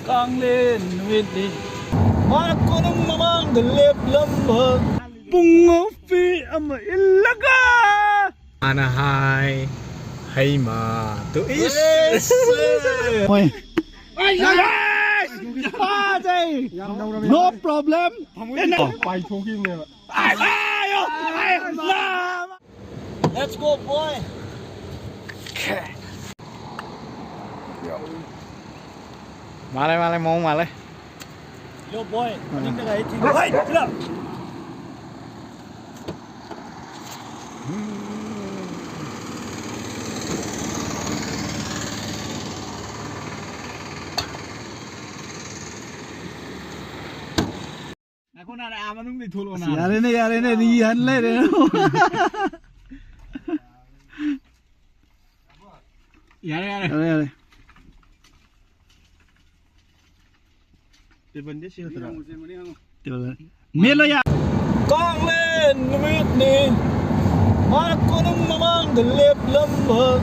ꯀꯥꯡꯂꯦꯟ ꯅꯨꯃꯤꯠꯅꯤ ꯃꯥꯅ ꯀꯣꯅꯨꯡ ꯃꯃꯥꯡꯗ ꯂꯦꯞꯂꯝꯕ ꯄꯨꯡꯉꯣꯞꯄꯤ ꯑꯃ ꯏꯜꯂꯒ Ana hai hay mà tôi ít Ôi No problem Let's go boy mà đây mong mà đây Yo boy Mending dah gaya tinggal Hai silap Aku nak ada amanung di thulung na. Yare ne rihan le re. Yare. Tebal dia sih tera. Tebal. Melo ya. Kanglen numit ni. Mana kunung mamang delep lamba.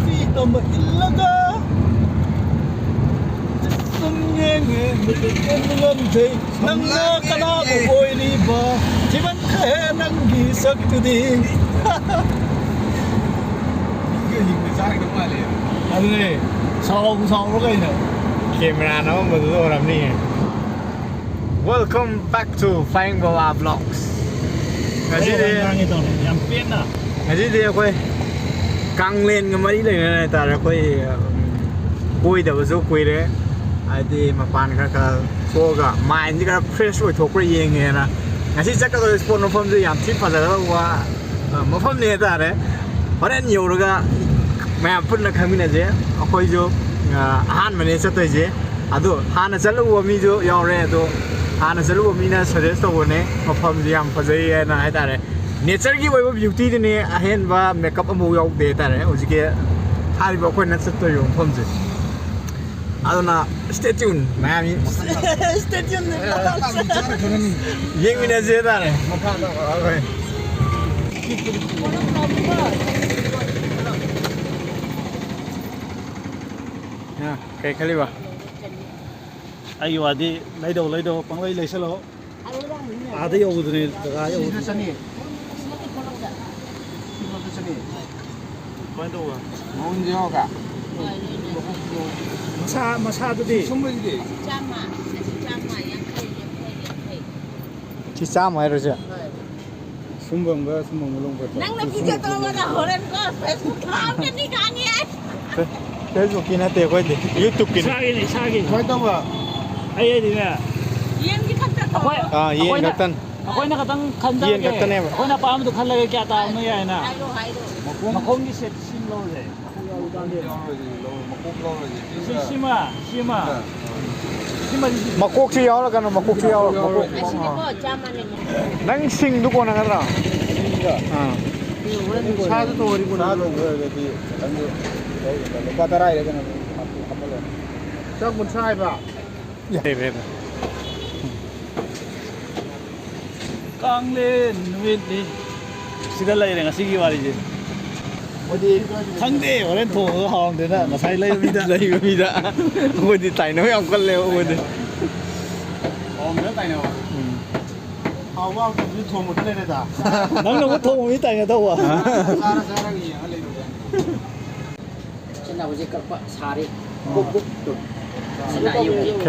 Fi nama illaga. Nang nakana ko boy liba Timan kaya nang gisak tudi Ano na eh Saw kayo na camera nó mà tôi làm đi Welcome back to Phanh Boa Vlogs Ngaji dia koi căng lên cái mấy này ta ra koi cùi đầu số cùi đấy Adi mapan ka foga mind ka fresh oi thok re yeng nge na ngasi chak ka sport no phom yam thi pha da wa ma phom ne ta re horen nhiều rồi ga ma put na khami na je akoi jo han mane sa tai je adu han na chalu wa mi jo yaw re do han na chalu wa mi na suggest to ne ma phom yam pha je na hai ta re nature ki wai beauty ne ahen ba makeup amu yaw de ta re uji ke hari ba koi na chat to yo phom je Aduna stay tuned mami stay tuned yeng mina je da ne okay ya kai khali ba Ayo adi lấy đâu pang lấy salo Ada yo udune daga yo udune Quando wa Mon jo ka Masyado di Chama yang chi sa mai rồi chứ Sumbang mulong ba Nang nakita to mo na horen ko Facebook account ni kani ay Facebook kina te koi de YouTube kina Sagi Koi to ba Ay di na Yan gikanta to ye gatan Ako'y nakatang kanda Yan gatan ne Ako'y napaalam to khalagay kaya tao mo yan na Hayro Makong gi set sim lo de Sima makok chi yaw la kan makok chi yaw makok Asini ko chama ni nang sing du ko na ra Sa to ori ko na patarai le kan Sa mun sai ba Kanglen nuit ni Sida lai nga sige wari je Khangde horen tho hawang de na masai lai mi da ôi thì tay nói ông con leo ôi thì Nhớ tay nào Hào wow thì thô một cái này ta Nắng đâu có thô một cái tay này đâu à Sen na uji kappa sari buk tu Sen na yung ok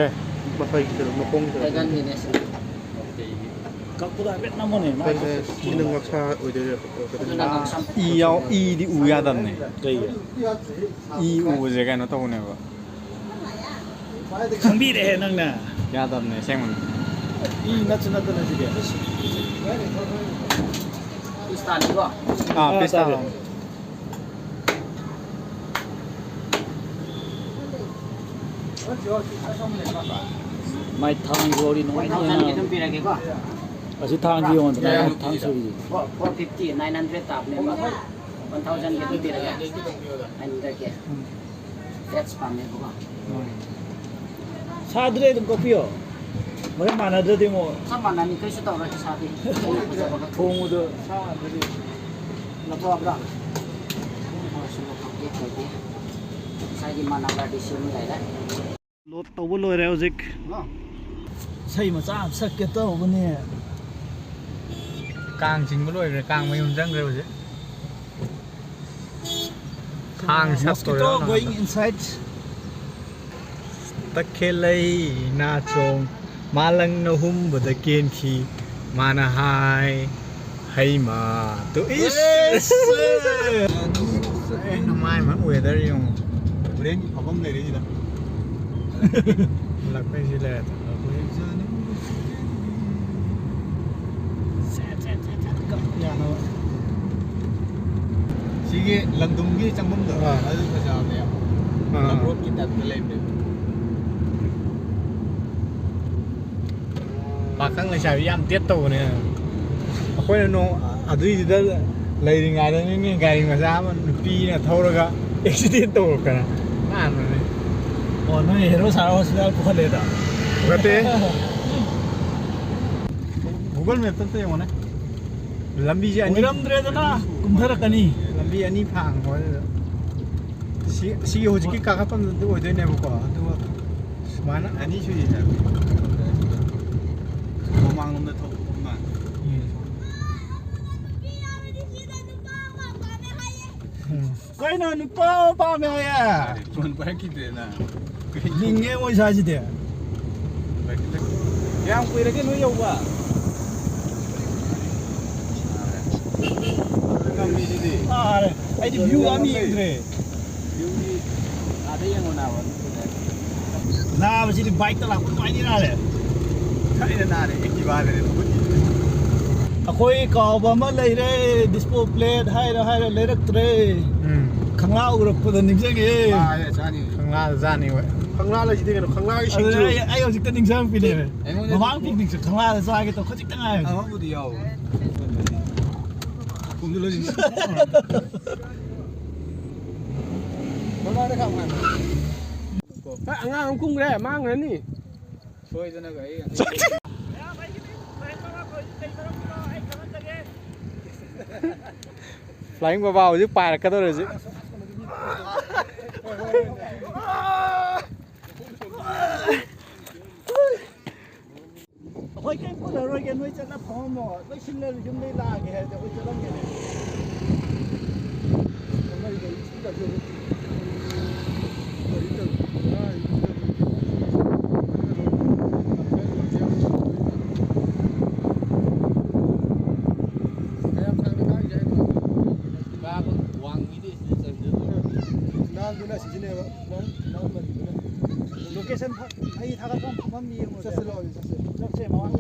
mà phải mà không Tegan ni nes Kapura bet namo ne ma đừng ngọc xa ôi đấy Nang sam y ao y đi u ya đầm này Cây y u gì cái nó to này vợ Khang bi de nang na ya đầm này xem mình I na chuna na sige Istan ko pista Mai thang gori no ai Thousand na gitum pira ke ko Asi thang ji on thang suri 450 900 tap ne ba 1000 gitum pira ke 900 ke That's pam ne ko Sadre dum ko pio Mai mana de de mo Sama na ni kai su to ra sa ti thong mo de sa de Na to abra ꯉꯁꯥꯏꯒꯤ ꯃꯅꯥꯛꯇ ꯗꯤꯁꯤꯝ ꯂꯩꯔꯦ load ꯇꯧꯕ ꯂꯣꯏꯔꯦ ꯍꯧꯖꯤꯛ ꯏꯁꯩ ꯃꯆꯥ ꯑꯃ ꯁꯛꯀꯦ ꯇꯧꯕꯅꯦ ꯀꯥꯡ ꯆꯤꯡꯕ ꯂꯣꯏꯈ꯭ꯔꯦ ꯀꯥꯡ ꯃꯌꯨꯝ ꯆꯪꯈ꯭ꯔꯦ ꯍꯧꯖꯤꯛ ꯊꯥꯡ Mosquito going inside. Takhelai na chong malang na humbada kenki mana hai hai ma to is na mai ma weather yung rain phagam le ri da lag pe si le Sige landumgi changbum da adu fajame ya road ki tat le le Pakang le sai yam tiet to ne akhoi no adui da lai ri ngai da ni gai ma sa ma pi na thoraga accident to kana an ne Oh no hero sara hospital pukhale da gate Google Map tan te yone lambi ji ani Oiramdre da na kumtharakani lambi ani phang ho si hojiki ka ka pam de oi de ne ko to mana ani chu ji mang lom da thok ma Koi na nu pa me ya Tuan pa kita na. Ninge mo sa ji de Yang kuira ke no yo ba Kami di. Ah ai di view ami andre Yung ada yang menawan. Na ba ji di bike ta la ko ai ni na le Kaya na nari ikiba na rin. Akoi ka ba ma lai re display plate hai ra lerak tre khangla urap da ningjang e Ah, ya sani. khangla za ni we khangla la ji de no khangla gi sing ju ai hojik ta ningjang pi ne mamang picnic se khangla da sa ge to khojik ta ngai Ang mo di yaw. Kung dulu din. Wala na ka man Ang kung re mang na ni. Soy na ga ay. flying vào chứ bài là cái đó rồi chứ Khoi ke ko rồi ke noi cha na phom mo noi sin le jum le la ge de ko cha lang ge ne Location ai thaga kam pham mi mo se lo se ma wang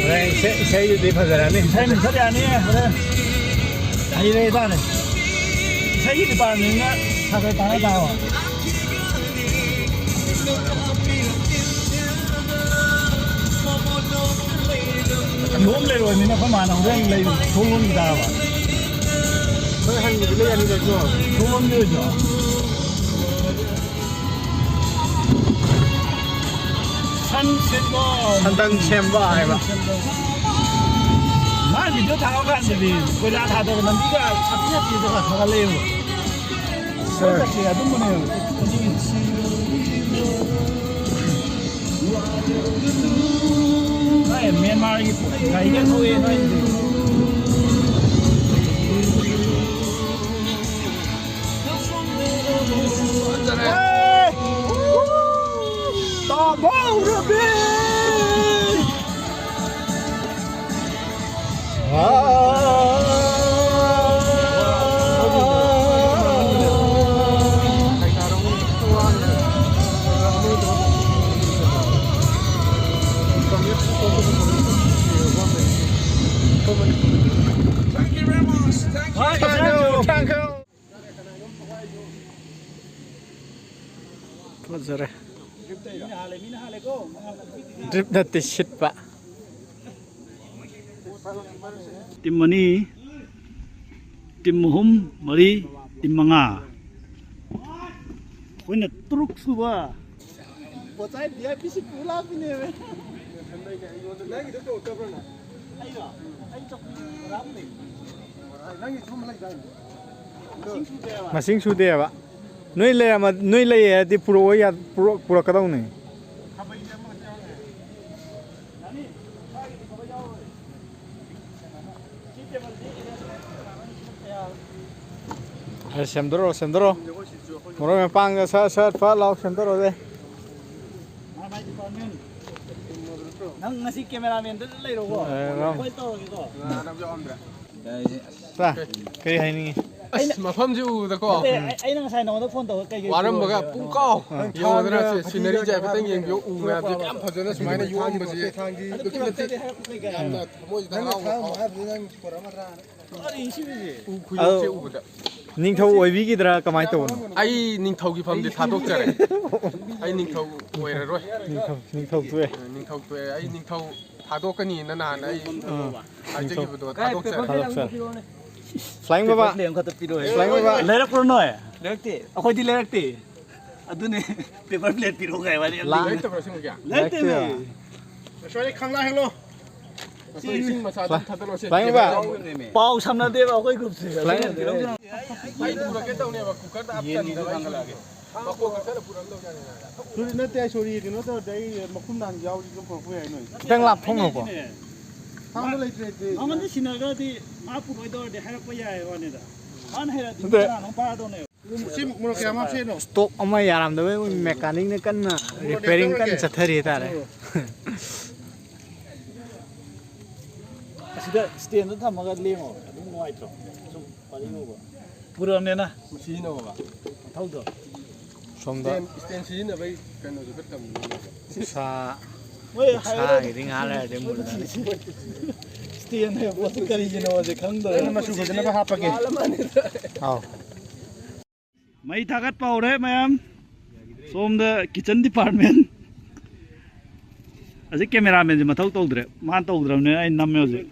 Đây sẽ đi phải ra này sai min sa ya ni ai re da ne sai di ba ni na sa ga ta da wa Ngom le rồi nên nó có mà nào đây lấy thôn luôn người ta mà thôi hành gì lấy anh được chưa thôn luôn như vậy San sen bo anh tăng xem bài mà mà vì nó tháoกันthì người ta tháo được làm gì cả sắp nhất thì nó tháo lên rồi sao cái gì cũng muốn nhiều Này Myanmar cái cái thôi nói gì Tò mò rồi đi Thank you. What is it? Drip na t-shirt pa. Tim mani tim muhum mari tim manga Koi na truk suba Bocai dia pisi pula pine ꯅꯪꯒꯤꯗꯣ ꯇꯧꯔꯛꯇꯕ꯭ꯔꯅ ꯑꯩꯔꯣ ꯑꯩ ꯆꯧꯀꯤ ꯔꯥꯝꯅꯤ ꯅꯪꯒꯤ ꯁꯨꯝ ꯂꯩꯗꯥꯏꯅꯦ ꯃꯁꯤꯡ ꯁꯨꯗꯦꯕ ꯅꯣꯏ ꯂꯩꯔꯝꯃ ꯅꯣꯏ ꯂꯩꯌꯦꯗꯤ ꯄꯨꯔꯛꯀꯗꯧꯅꯤ ꯁꯦꯝꯗꯣꯔꯣ ꯃꯔꯣꯏ ꯃꯄꯥꯡꯒ ꯁꯠ ꯐꯠ ꯂꯥꯎ ꯁꯦꯝꯗꯣꯔꯣ ꯅꯪ ꯉꯁꯤ ꯀꯦꯃꯦꯔꯥꯃꯦꯟꯗ ꯂꯩꯔꯣꯀꯣ ꯑꯩꯈꯣꯏ ꯇꯧꯔꯒꯦꯀꯣ ꯀꯔꯤ ꯍꯥꯏꯅꯤꯡꯉꯤ ꯑꯁ ꯃꯐꯝꯁꯤ ꯎꯕꯗꯀꯣ ꯑꯩꯅ ꯉꯁꯥꯏ ꯅꯉꯣꯟꯗ ꯐꯣꯟ ꯇꯧꯔ ꯀꯩꯀꯩ ꯋꯥꯔꯝꯕꯒ ꯄꯨꯡꯀꯥꯎ ꯌꯦꯡꯉꯨꯗꯅ ꯁꯤꯅꯔꯤꯁꯦ ꯍꯥꯏꯐꯦꯠꯇꯪ ꯌꯦꯡꯕꯤꯌꯨ ꯎ ꯃꯌꯥꯝꯁꯦ ꯌꯥꯝ ꯐꯖꯅ ꯁꯨꯃꯥꯏꯅ ꯌꯣꯝꯕꯁꯦ ꯑꯗꯨꯛꯀꯤ ꯃꯇꯤꯛ ꯌꯥꯝꯅ ꯊꯃꯣꯏꯁꯤꯗ ꯎ ꯈꯨꯌꯣꯛꯁꯦ ꯎꯕꯗ ꯅꯤꯡꯊꯧ ꯑꯣꯏꯕꯤꯒꯤꯗ꯭ꯔꯥ ꯀꯃꯥꯏꯅ ꯇꯧꯕꯅꯣ ꯑꯩ ꯅꯤꯡꯊꯧꯒꯤ ꯐꯝꯗꯤ ꯊꯥꯗꯣꯛꯆꯔꯦ ꯑꯩ ꯅꯤꯡꯊꯧ ꯑꯣꯏꯔꯔꯣꯏ ꯅꯤꯡꯊꯧ ꯇꯣꯛꯑꯦ ꯅꯤꯡꯊꯧ ꯇꯣꯛꯑꯦ ꯑꯩ ꯅꯤꯡꯊꯧ ꯊꯥꯗꯣꯛꯀꯅꯤꯅ ꯅꯍꯥꯟ ꯑꯩ ꯍꯥꯏꯖꯈꯤꯕꯗꯣ ꯊꯥꯗꯣꯛꯆꯔꯦ ꯐ꯭ꯂꯥꯏꯡ ꯕꯕꯥ ꯐ꯭ꯂꯥꯏꯡ ꯕꯕꯥ ꯂꯩꯔꯛꯄ꯭ꯔꯣ ꯅꯣꯏ ꯂꯩꯔꯛꯇꯦ ꯑꯩꯈꯣꯏꯗꯤ ꯂꯩꯔꯛꯇꯦ ꯑꯗꯨꯅꯦ ꯄꯦꯄꯔ ꯄ꯭ꯂꯦꯠ ꯄꯤꯔꯛꯑꯣ ꯀꯥꯏ ꯋꯥꯔꯤ ꯂꯩꯇꯕ꯭ꯔꯥ ꯁꯤꯃ ꯀꯌꯥ ꯂꯩꯔꯛꯇꯦ ꯁꯣꯏ ꯈꯪꯂꯥ ꯍꯦꯜꯂꯣ ꯏꯁꯤꯡ ꯃꯆꯥꯗ ꯊꯥꯗꯣꯛꯂꯁꯦ ꯐ꯭ꯂꯥꯏꯡ ꯕꯕꯥ ꯄꯥꯎ ꯁꯝꯅꯗꯦꯕ ꯑꯩꯈꯣꯏ ꯒ꯭ꯔꯨꯞꯁꯦ ꯑꯩ ꯄꯨꯔꯛꯀꯦ ꯇꯧꯅꯦꯕ ꯀꯨꯀꯔꯗ ꯍꯥꯞꯆꯟꯗꯕ ꯃꯀꯣꯛ ꯈꯛꯇꯗ ꯄꯨꯔꯛꯑꯝꯗꯧꯖꯥꯠꯅꯤ ꯅꯠꯇꯦ ꯁꯣꯔꯤ ꯀꯩꯅꯣ ꯇꯧꯔꯗꯤ ꯑꯩ ꯃꯈꯨꯝ ꯅꯍꯥꯟ ꯌꯥꯎꯔꯤꯗꯨ ꯄꯨꯔꯛꯄ ꯌꯥꯏ ꯅꯣꯏ ꯈꯤꯇꯪ ꯂꯥꯞꯊꯣꯛꯅꯀꯣ ꯊꯥꯡꯗ ꯂꯩꯇ꯭ꯔꯦ ꯃꯉꯣꯟꯗ ꯁꯤꯟꯅꯔꯒꯗꯤ ꯃꯥ ꯄꯨꯔꯣꯏꯗꯧꯔꯗꯤ ꯍꯥꯏꯔꯛꯄ ꯌꯥꯏ ꯋꯥꯅꯤꯗ ꯃꯥꯅ ꯍꯩꯔꯗꯤ ꯀꯅꯥꯅꯣ ꯄꯥꯗꯧꯅꯦꯕ ꯁꯤ ꯃꯣꯔꯣꯛ ꯀꯌꯥꯝ ꯍꯥꯞꯁꯦꯅꯣ ꯁ꯭ꯇꯣꯞ ꯑꯃ ꯌꯥꯔꯝꯗꯕꯩ ꯃꯦꯀꯥꯅꯤꯛꯅ ꯀꯟꯅ ꯔꯤꯄꯦꯌरिꯡ ꯀꯟꯅ ꯆꯠꯊꯔꯤ ꯍꯥꯏꯇꯥꯔꯦ ꯑꯁꯤꯗ ꯁ꯭ꯇꯦꯟꯗ ꯊꯝꯃꯒ ꯂꯦꯡꯉꯣ ꯑꯗꯨꯝ ꯅꯨꯡꯉꯥꯏꯇ꯭ꯔꯣ ꯁꯨꯝ ꯋꯥꯔꯤꯉꯨꯕ ꯄꯨꯔꯛꯑꯝꯅꯦꯅ ꯁꯤꯖꯤꯟꯅꯕ ꯃꯊꯧꯗꯣ ꯁꯣꯝꯗ ꯁ꯭ꯇꯦꯟ ꯁꯤꯖꯤꯟꯅꯕꯩ ꯀꯩꯅꯣꯁꯨ ꯈꯔ ꯇꯝꯕꯤꯅꯦ ꯁꯥꯒꯤꯗꯤ ꯉꯥꯏꯍꯥꯛ ꯂꯩꯔꯗꯤ ꯃꯨꯜꯂꯅꯤ ꯁ꯭ꯇꯦꯟ ꯍꯥꯏꯕ ꯄꯣꯠꯁꯦ ꯀꯔꯤꯒꯤꯅꯣꯁꯦ ꯈꯪꯗ꯭ꯔꯦ ꯃꯆꯨ ꯐꯖꯅꯕ ꯍꯥꯞꯄꯒꯦ ꯑꯥꯎ ꯃꯩ ꯊꯥꯒꯠꯄ ꯍꯧꯔꯦ ꯃꯌꯥꯝ ꯁꯣꯝꯗ ꯀꯤꯆꯟ ꯗꯤꯄꯥꯔꯠꯃꯦꯟ ꯍꯧꯖꯤꯛ ꯀꯦꯃꯦꯔꯥꯃꯦꯟꯁꯦ ꯃꯊꯧ ꯇꯧꯗ꯭ꯔꯦ ꯃꯥꯅ ꯇꯧꯗ꯭ꯔꯕꯅꯤꯅ ꯑꯩ ꯅꯝꯃꯦ ꯍꯧꯖꯤꯛ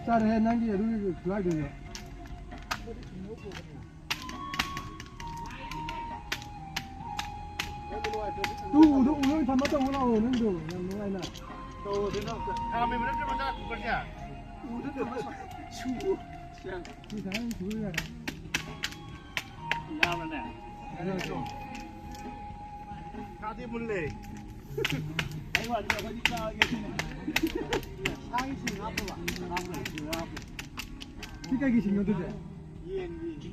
ꯆꯥꯔꯦ ꯅꯪꯒꯤ ꯑꯗꯨꯒꯤ ꯈꯨꯠꯂꯥꯏꯗꯨꯅ ꯎꯗꯣ ꯊꯝꯃ ꯇꯧꯕ ꯂꯥꯛꯑꯣ ꯅꯪꯗꯣ ꯌꯥꯝ ꯅꯨꯡꯉꯥꯏꯅ ꯀꯥꯗꯤ ꯃꯨꯜꯂꯦ ꯑꯩ ꯋꯥꯗꯤ ꯑꯩꯈꯣꯏꯗꯤ ꯆꯥꯒꯦ ꯁꯤꯅꯦ ꯁꯥꯒꯤꯁꯤꯡ ꯍꯥꯞꯄꯕ ꯍꯥꯞꯄꯦ ꯁꯤ ꯀꯩꯒꯤ ꯁꯤꯡꯅꯣ ꯑꯗꯨꯗꯤ ꯌꯦꯟꯒꯤ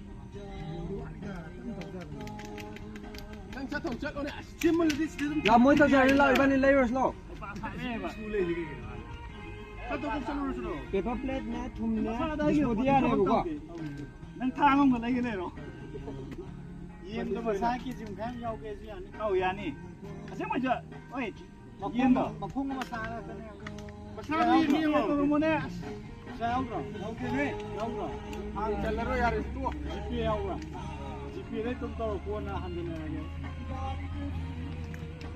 ꯅꯪ ꯆꯠꯊꯣꯛ ꯆꯠꯂꯣꯅꯦ ꯁꯤ ꯃꯨꯜꯂꯗꯤ ꯁꯤꯗ ꯑꯗꯨꯝ ꯂꯥꯛ ꯃꯣꯏ ꯇꯧꯖꯔꯦ ꯂꯥꯛ ꯏꯕꯥꯅꯤ ꯂꯩꯔꯨꯔꯁꯤ ꯂꯥꯛꯑꯣ ꯄꯦꯄꯔ ꯄ꯭ꯂꯦꯠꯅꯦ ꯊꯨꯝꯅꯦ ꯗꯤꯁꯄꯣꯗꯤꯌꯥꯅꯦꯕꯀꯣ ꯅꯪ ꯊꯥꯡ ꯑꯃꯒ ꯂꯩꯒꯦ ꯂꯩꯔꯣ ꯌꯦꯟꯗꯣ ꯃꯁꯥ ꯀꯦꯖꯤ ꯃꯈꯥꯏ ꯌꯥꯎꯒꯦꯁꯨ ꯌꯥꯅꯤ ꯑꯧ ꯌꯥꯅꯤ ꯑꯁꯦꯡꯕꯩꯁꯨ ꯍꯣꯏ ꯌꯦꯟꯗꯣ ꯃꯈꯣꯡ ꯑꯃ ꯆꯥꯔꯛꯀꯅꯤ ꯃꯁꯥ ꯌꯥꯎꯗ꯭ꯔꯣ ꯌꯥꯎꯗꯦꯅꯦ ꯌꯥꯎꯗ꯭ꯔꯣ ꯍꯥꯡ ꯆꯜꯂꯔꯣꯏ ꯌꯥꯔꯦ ꯇꯣ ꯖꯤꯄꯦ ꯌꯥꯎꯕ꯭ꯔꯥ ꯖꯤꯄꯦꯗꯩ ꯇꯨꯝ ꯇꯧꯔꯣ ꯀꯣꯟꯅ ꯍꯟꯖꯤꯟꯅꯔꯒꯦ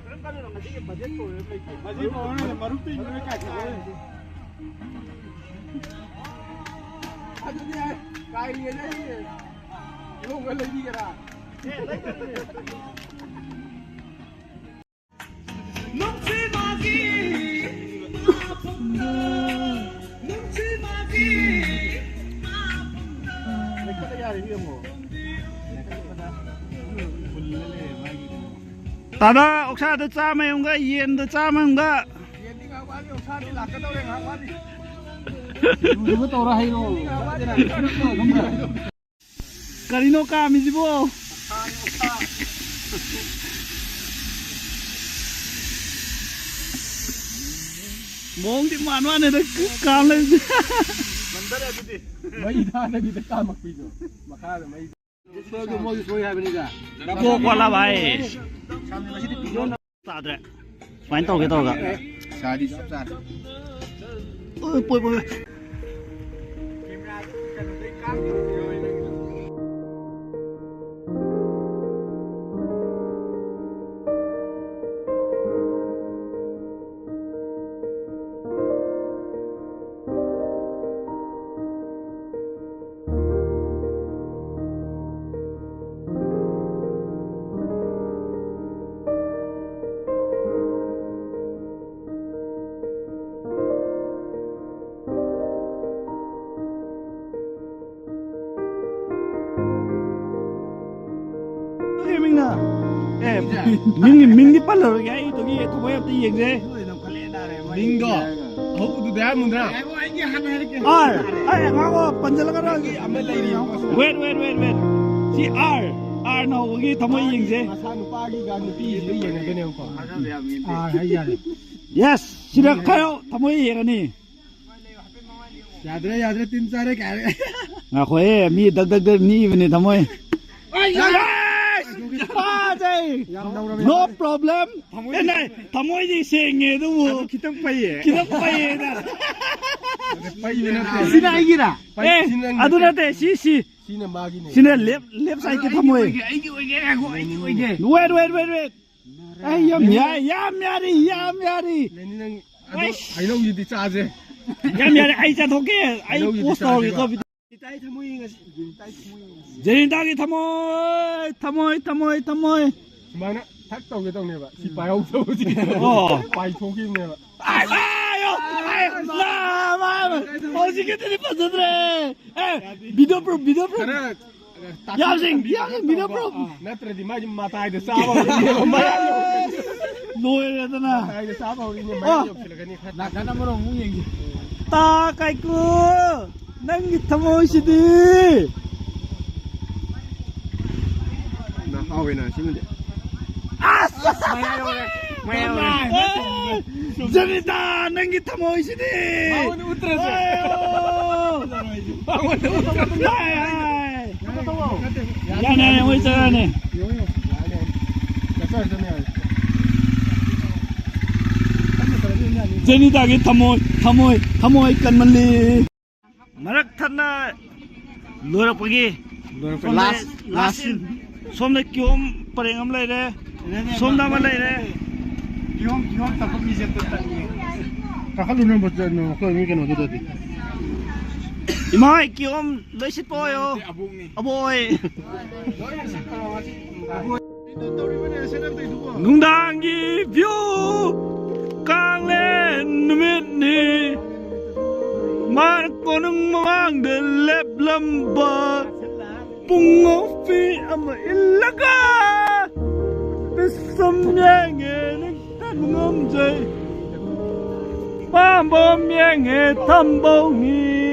그런 거는 가지게 버젯도 왜 이렇게 버젯 오늘 마루도 있는 거 같아. ꯑꯗꯨꯗꯤ ꯀꯥꯏꯔꯤꯉꯩꯗ ꯌꯣꯡꯒ ꯂꯩꯕꯤꯒꯦꯔꯥ 다다 옥사도 짜매운가 이엔도 짜매운가 ꯌꯦꯟꯗꯤ ꯉꯥꯏꯍꯥꯛ ꯋꯥꯠꯂꯤ ꯑꯣꯛꯁꯥꯗꯤ ꯂꯥꯛꯀꯗꯧꯔꯦ ꯉꯥꯏꯍꯥꯛ ꯋꯥꯠꯂꯤ 누구 떠라 하이로 करिनो कामिजिबो मोंग दी मानवाने द काम ले ꯉꯝꯗꯔꯦ ꯑꯗꯨꯗꯤ ꯃꯩ ꯊꯥꯗꯕꯤꯗ ꯀꯥꯝꯃꯛꯄꯤꯗꯣ ꯃꯈꯥꯗ ꯃꯩ ꯁꯣꯏꯗꯣ ꯃꯣꯏꯁꯨ ꯁꯣꯏ ꯍꯥꯏꯕꯅꯤꯗ ꯀꯣꯛ ꯋꯥꯠꯂ ꯚꯥꯏ ꯇꯥꯗ꯭ꯔꯦ ꯁꯨꯃꯥꯏꯅ ꯇꯧꯔꯒ ꯆꯥꯗꯤ ꯆꯞ ꯆꯥꯔꯦ ꯄꯣꯏ ꯃꯤꯡꯅ ꯑꯦ ꯃꯤꯡꯗꯤ ꯄꯜꯂꯔꯣꯏꯒꯦ ꯑꯩ ꯇꯧꯒꯤ ꯊꯕꯛ ꯑꯝꯇ ꯌꯦꯡꯖꯦ ꯃꯤꯡꯗꯣ ꯑꯍꯧꯕꯗꯨꯗꯤ ꯍꯥꯏꯔꯝꯃꯨꯗ꯭ꯔꯥ ꯑꯥꯔ ꯉꯥꯡꯉꯣ ꯄꯟꯖꯜꯂꯒ ꯑꯃ ꯂꯩꯔꯤ ꯋꯦꯠ ꯁꯤ ꯑꯥꯔ ꯅ ꯍꯧꯕꯒꯤ ꯊꯃꯣꯏ ꯌꯦꯡꯖꯦ ꯃꯁꯥ ꯅꯨꯄꯥꯒꯤꯒ ꯅꯨꯄꯤꯒꯤꯁꯤꯒ ꯌꯦꯡꯅꯗꯣꯏꯅꯦꯕꯀꯣ ꯍꯥꯏꯌꯥꯔꯦ ꯌꯦꯁ ꯁꯤꯗ ꯈꯔ ꯊꯃꯣꯏ ꯌꯦꯡꯉꯅꯤ ꯌꯥꯗ꯭ꯔꯦ ꯇꯤꯟ ꯆꯥꯔꯦ ꯀꯥꯏꯔꯦ ꯉꯥꯈꯣꯍꯦ ꯃꯤ ꯗꯛ ꯅꯤꯕꯅꯤ ꯊꯃꯣꯏ ꯅꯣ ꯄ꯭ꯔꯣꯕ꯭ꯂꯦꯝ ꯊꯃꯣꯏꯗꯤ ꯁꯦꯡꯉꯦ ꯑꯗꯨꯕꯨ ꯈꯤꯇꯪ ꯄꯩꯌꯦ ꯄꯩꯌꯦꯅ ꯁꯤꯅ ꯑꯩꯒꯤꯔꯥ ꯑꯗꯨ ꯅꯠꯇꯦ ꯁꯤꯅ ꯃꯥꯒꯤꯅꯦ ꯁꯤꯅ ꯂꯦꯞ ꯁꯥꯏꯗꯀꯤ ꯊꯃꯣꯏ ꯑꯩꯒꯤ ꯑꯣꯏꯒꯦ ꯋꯦꯠ ꯑꯩ ꯌꯥꯝ ꯌꯥꯔꯤ ꯂꯩꯅꯤ ꯅꯪ ꯍꯩꯅꯧꯁꯤꯗꯤ ꯆꯥꯁꯦ ꯌꯥꯝ ꯌꯥꯔꯦ ꯑꯩ ꯆꯠꯊꯣꯛꯀꯦ ꯑꯩ ꯄꯣꯁ ꯇꯧꯔꯒꯦꯀꯣ ꯏꯇꯥꯏ ꯊꯃꯣꯏ ꯌꯦꯡꯉꯁꯤ ꯖꯦꯅꯤꯇꯥꯒꯤ ꯊꯃꯣꯏ ꯁꯨꯃꯥꯏꯅ ꯊꯛ ꯇꯧꯒꯦ ꯇꯧꯅꯦꯕ ꯁꯤ ꯄꯥꯏꯍꯧꯗꯕꯁꯤ ꯄꯥꯏꯊꯣꯛꯈꯤꯕꯅꯦꯕ ꯍꯧꯖꯤꯛꯀꯤꯗꯨꯗꯤ ꯐꯖꯗ꯭ꯔꯦ ꯚꯤꯗꯤꯑꯣ ꯄ꯭ꯔꯨꯐ ꯌꯥꯝꯁꯤꯡ ꯚꯤꯗꯤꯑꯣ ꯄ꯭ꯔꯨꯐ ꯅꯠꯇ꯭ꯔꯗꯤ ꯃꯥꯒꯤ ꯃꯇꯥꯏꯗ ꯆꯥꯕ ꯍꯧꯔꯤꯅꯦꯕ ꯂꯣꯏꯔꯦꯗꯅ ꯃꯇꯥꯏꯗ ꯆꯥꯕ ꯍꯧꯔꯤꯅꯦ ꯃꯌꯥꯝ ꯌꯧꯁꯤꯜꯂꯒꯅꯤ ꯅꯥꯀꯟ ꯑꯃꯔꯣꯝ ꯑꯃꯨꯛ ꯌꯦꯡꯁꯤ ꯇꯥ ꯀꯥꯏꯀꯨ ꯅꯪꯒꯤ ꯊꯃꯣꯏꯁꯤꯗꯤ ꯍꯥꯎꯋꯦꯅ ꯁꯤꯃꯗꯤ ꯖꯦꯅꯤꯇꯥ ꯅꯪꯒꯤ ꯊꯃꯣꯏꯁꯤꯗꯤ 야네 뭐 있잖아네 제니다기 타모이 깐말리 마락 탄나 노력보기 라신 솜네 끼옴 빠랭암 라이래 솜나만 라이래 기왕 딱 미제 떴다 kakhalunan ba dyan ko yung kinodododi 이마이 끼옴 레시 뽀요 아보이 농당기 뷰 강래 누밋니 마르코는 망들 랩람바 뿡어피 아마 일라가 비썸냥에는 단검제 밤범양의 탐봉이